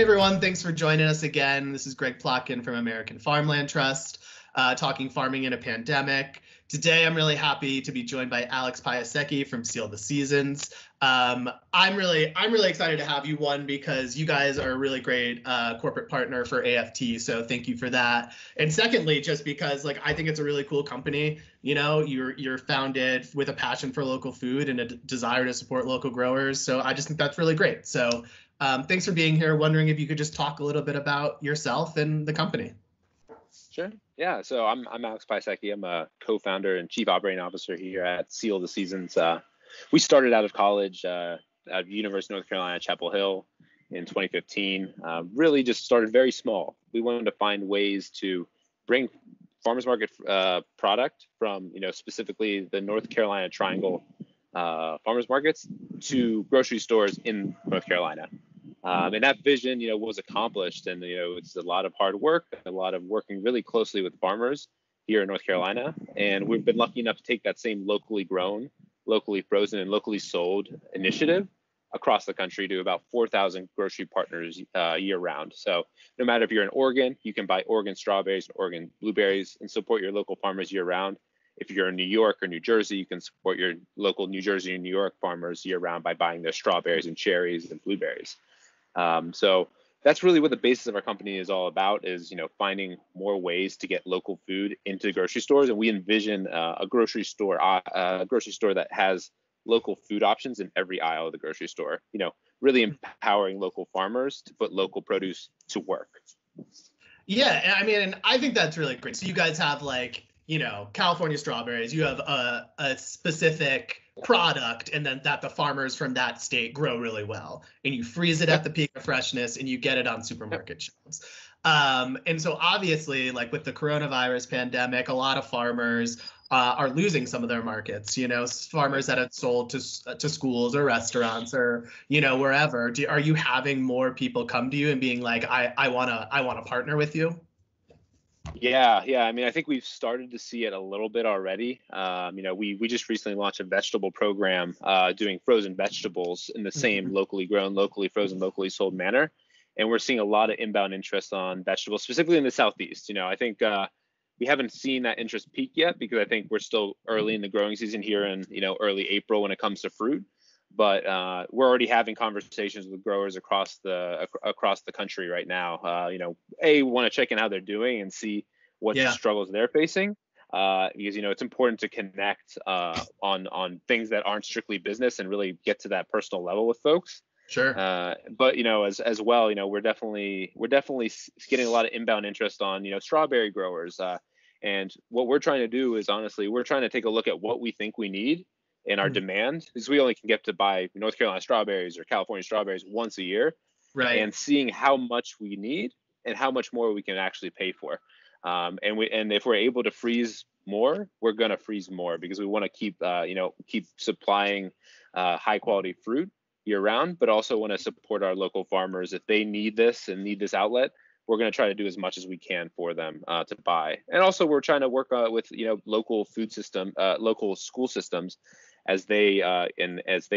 Hey everyone, thanks for joining us again. This is Greg Plotkin from American Farmland Trust, talking farming in a pandemic. Today, I'm really happy to be joined by Alex Piasecki from Seaons. I'm really excited to have you, one, because you guys are a really great corporate partner for AFT, so thank you for that. And secondly, just because I think it's a really cool company. You know, you're founded with a passion for local food and a desire to support local growers. So I just think that's really great. So thanks for being here. Wondering if you could just talk a little bit about yourself and the company. Sure. Yeah. So I'm Alex Piasecki. I'm a co-founder and chief operating officer here at Seaons. We started out of college at University of North Carolina, Chapel Hill in 2015. Really just started very small. We wanted to find ways to bring farmers market product from, specifically the North Carolina Triangle farmers markets to grocery stores in North Carolina. And that vision, was accomplished, and it's a lot of hard work, a lot of working really closely with farmers here in North Carolina, and we've been lucky enough to take that same locally grown, locally frozen, and locally sold initiative across the country to about 4,000 grocery partners year round. So no matter if you're in Oregon, you can buy Oregon strawberries and Oregon blueberries and support your local farmers year round. If you're in New York or New Jersey, you can support your local New Jersey and New York farmers year round by buying their strawberries and cherries and blueberries. So that's really what the basis of our company is all about, is, finding more ways to get local food into grocery stores. And we envision a grocery store that has local food options in every aisle of the grocery store, really empowering local farmers to put local produce to work. Yeah, I mean, and I think that's really great. So you guys have California strawberries, you have a specific product, and then that the farmers from that state grow really well, and you freeze it at the peak of freshness, and you get it on supermarket shelves. And so obviously, with the coronavirus pandemic, a lot of farmers are losing some of their markets. Farmers that have sold to schools or restaurants or wherever. Are you having more people come to you and being like, I wanna partner with you? Yeah. I mean, I think we've started to see it a little bit already. We just recently launched a vegetable program doing frozen vegetables in the same locally grown, locally frozen, locally sold manner. And we're seeing a lot of inbound interest on vegetables, specifically in the Southeast. I think we haven't seen that interest peak yet because I think we're still early in the growing season here in, early April when it comes to fruit. But we're already having conversations with growers across the country right now. Want to check in how they're doing and see what struggles they're facing, because it's important to connect on things that aren't strictly business and really get to that personal level with folks. Sure. But as well, we're definitely getting a lot of inbound interest on strawberry growers. And what we're trying to do is, honestly, we're trying to take a look at what we think we need in our demand, because we only can get to buy North Carolina strawberries or California strawberries once a year, right? And seeing how much we need and how much more we can actually pay for. And if we're able to freeze more, we're gonna freeze more, because we want to keep supplying high quality fruit year round, but also want to support our local farmers. If they need this and need this outlet, we're going to try to do as much as we can for them to buy. And also we're trying to work with local local school systems as they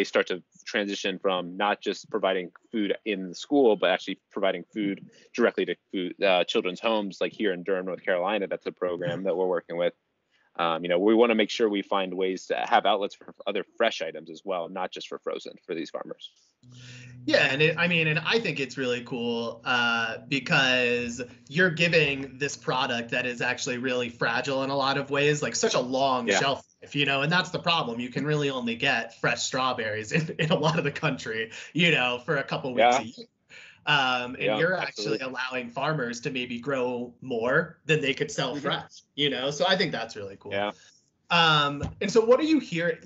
start to transition from not just providing food in the school, but actually providing food directly to children's homes, like here in Durham, North Carolina. That's a program that we're working with. We want to make sure we find ways to have outlets for other fresh items as well, not just for frozen, for these farmers. Yeah, and I think it's really cool because you're giving this product that is actually really fragile in a lot of ways, such a long shelf life, and that's the problem. You can really only get fresh strawberries in a lot of the country, for a couple weeks a year. And you're actually allowing farmers to maybe grow more than they could sell fresh, so I think that's really cool. Yeah. And so what do you hear,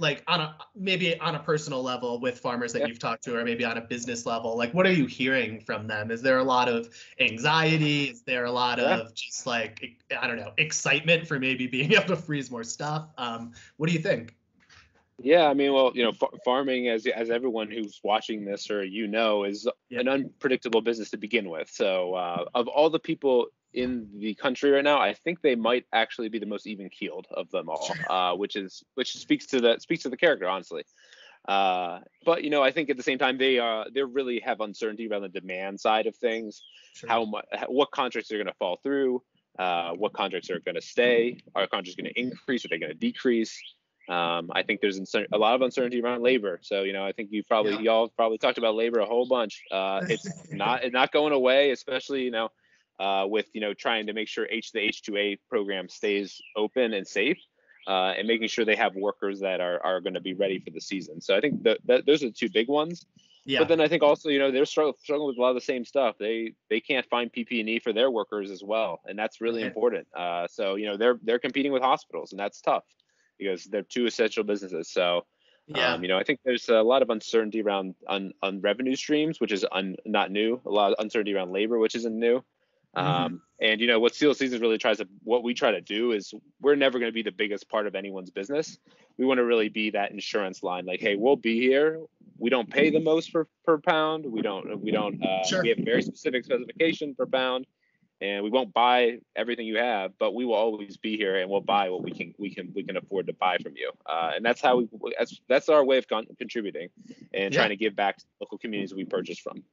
maybe on a personal level with farmers that you've talked to, or maybe on a business level, what are you hearing from them? Is there a lot of anxiety? Is there a lot of just I don't know, excitement for maybe being able to freeze more stuff? What do you think? Yeah, I mean, well, farming, as everyone who's watching this or is an unpredictable business to begin with. So of all the people in the country right now, I think they might actually be the most even keeled of them all, which speaks to the character, honestly. But I think at the same time they really have uncertainty around the demand side of things, Sure. how much, what contracts are going to fall through, what contracts are going to stay, are contracts going to increase, are they going to decrease? I think there's a lot of uncertainty around labor. So I think y'all probably talked about labor a whole bunch. It's not going away, especially with trying to make sure the H2A program stays open and safe. And making sure they have workers that are going to be ready for the season. So I think that those are the two big ones. Yeah. But then I think also, they're struggling with a lot of the same stuff. They can't find PPE for their workers as well, and that's really important. So they're competing with hospitals, and that's tough because they're two essential businesses. So I think there's a lot of uncertainty around on revenue streams, which is not new. A lot of uncertainty around labor, which isn't new. And what Seal Seasons really what we try to do is we're never going to be the biggest part of anyone's business. We want to really be that insurance line. Like, hey, we'll be here. We don't pay the most per pound. We have a very specific specification per pound, and we won't buy everything you have, but we will always be here, and we'll buy what we can afford to buy from you. And that's how that's our way of contributing and trying to give back to local communities we purchase from.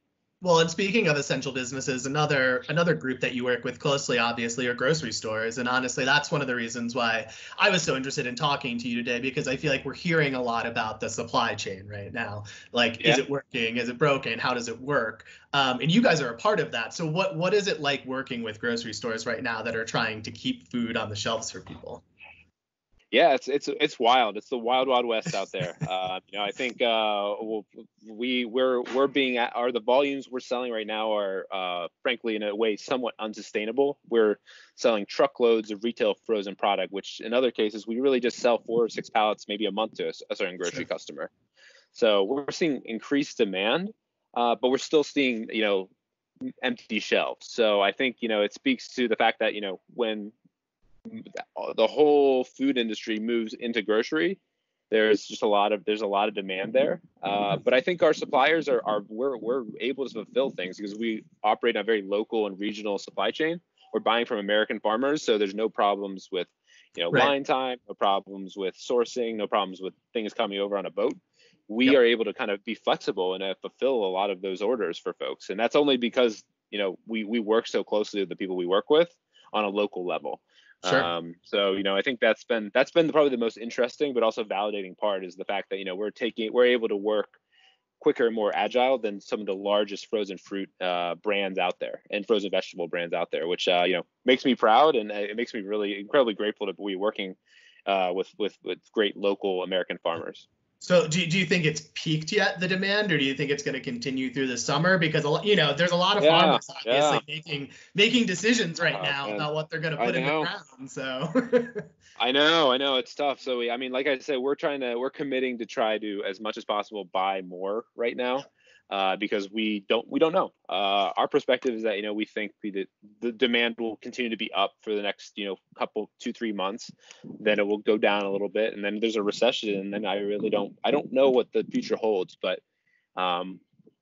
Well, and speaking of essential businesses, another group that you work with closely, obviously, are grocery stores. And honestly, that's one of the reasons why I was so interested in talking to you today, because I feel like we're hearing a lot about the supply chain right now. Like, is it working? Is it broken? How does it work? And you guys are a part of that. So what is it like working with grocery stores right now that are trying to keep food on the shelves for people? Yeah, it's wild. It's the wild west out there. I think the volumes we're selling right now are frankly in a way somewhat unsustainable. We're selling truckloads of retail frozen product, which in other cases we really just sell 4 or 6 pallets maybe a month to a certain grocery customer. So we're seeing increased demand, but we're still seeing empty shelves. So I think it speaks to the fact that when the whole food industry moves into grocery, there's a lot of demand there. But I think our suppliers we're able to fulfill things because we operate on a very local and regional supply chain. We're buying from American farmers, so there's no problems with line time, no problems with sourcing, no problems with things coming over on a boat. We are able to kind of be flexible and fulfill a lot of those orders for folks, and that's only because we work so closely with the people we work with on a local level. Sure. So I think that's been probably the most interesting, but also validating part is the fact that we're able to work quicker and more agile than some of the largest frozen fruit brands out there and frozen vegetable brands out there, which makes me proud, and it makes me really incredibly grateful to be working with great local American farmers. So do you think it's peaked yet, the demand, or do you think it's going to continue through the summer? Because there's a lot of farmers obviously making decisions right now about what they're going to put in the ground. So I know it's tough. So like I said, we're committing to try to, as much as possible, buy more right now. Because we don't know. Our perspective is that we think the demand will continue to be up for the next 2-3 months. Then it will go down a little bit, and then there's a recession, and then I don't know what the future holds. But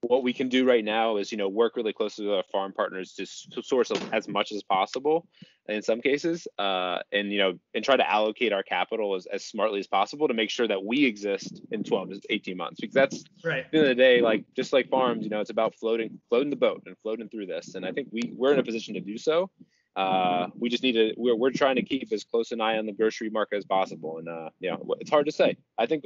what we can do right now is work really closely with our farm partners to source as much as possible in some cases, and try to allocate our capital as smartly as possible to make sure that we exist in 12 to 18 months, because that's right. At the end of the day, just like farms, it's about floating the boat and floating through this, and I think we're in a position to do so. We just need to. We're trying to keep as close an eye on the grocery market as possible, and it's hard to say. I think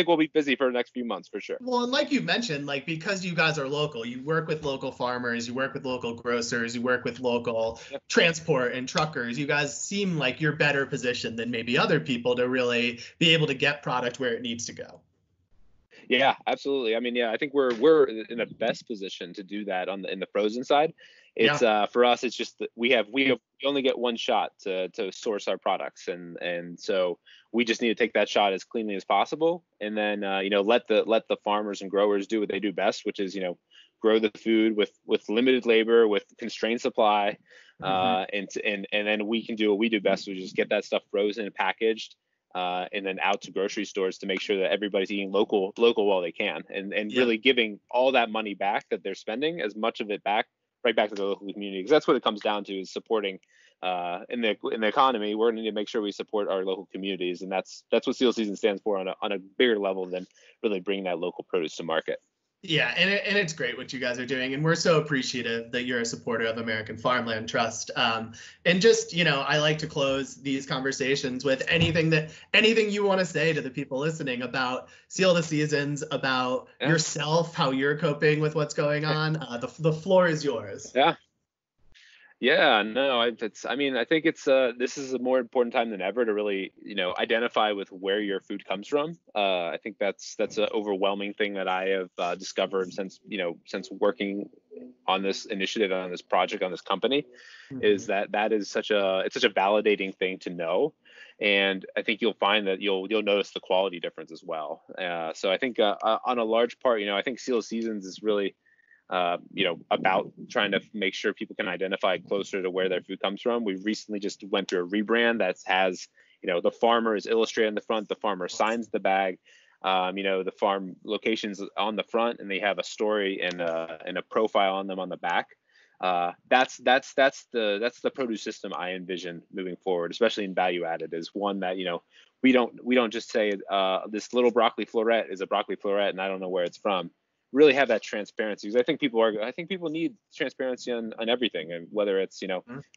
we'll be busy for the next few months for sure. Well, and like you mentioned, because you guys are local, you work with local farmers, you work with local grocers, you work with local transport and truckers. You guys seem like you're better positioned than maybe other people to really be able to get product where it needs to go. Yeah, absolutely. I think we're in the best position to do that in the frozen side. It's for us, it's just that we only get one shot to source our products, and so we just need to take that shot as cleanly as possible, and then let the farmers and growers do what they do best, which is grow the food with limited labor, with constrained supply, and then we can do what we do best, which is get that stuff frozen and packaged. And then out to grocery stores to make sure that everybody's eating local while they can, and really giving all that money back that they're spending, as much of it right back to the local community, because that's what it comes down to, is supporting in the economy, we're going to need to make sure we support our local communities, and that's what Seal Season stands for on a bigger level than really bringing that local produce to market. Yeah, and it's great what you guys are doing, and we're so appreciative that you're a supporter of American Farmland Trust. And just, I like to close these conversations with anything you want to say to the people listening about Seal the Seasons, about yourself, how you're coping with what's going on. The floor is yours. Yeah, no, I think it's this is a more important time than ever to really, identify with where your food comes from. I think that's an overwhelming thing that I have discovered since working on this initiative, on this project, on this company, is that is such a validating thing to know. And I think you'll find that you'll notice the quality difference as well. So I think on a large part, I think Seal Seasons is really about trying to make sure people can identify closer to where their food comes from. We recently just went through a rebrand that has, the farmer is illustrated in the front, the farmer signs the bag, the farm locations on the front, and they have a story and a profile on them on the back. That's the produce system I envision moving forward, especially in value added, is one that, we don't just say this little broccoli floret is a broccoli floret and I don't know where it's from. Really have that transparency, because I think people need transparency on everything, and whether it's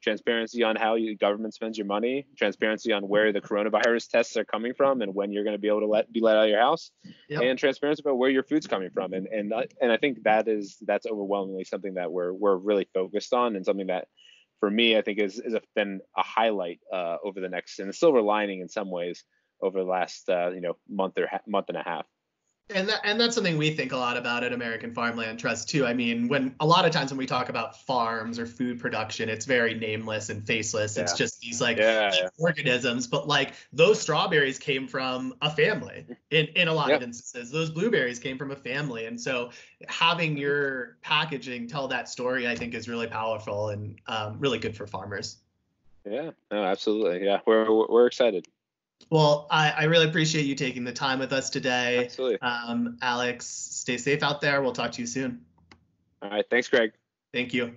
transparency on how your government spends your money, transparency on where the coronavirus tests are coming from and when you're going to be able to be let out of your house, and transparency about where your food's coming from, and I think that's overwhelmingly something that we're really focused on, and something that for me I think is been a highlight over the next, and a silver lining in some ways over the last month and a half. And that's something we think a lot about at American Farmland Trust too. I mean, when a lot of times when we talk about farms or food production, it's very nameless and faceless. It's just these organisms. But like those strawberries came from a family in a lot of instances. Those blueberries came from a family. And so having your packaging tell that story, I think, is really powerful and really good for farmers. Yeah, no, absolutely. Yeah, we're excited. Well, I really appreciate you taking the time with us today. Absolutely. Alex, stay safe out there. We'll talk to you soon. All right. Thanks, Greg. Thank you.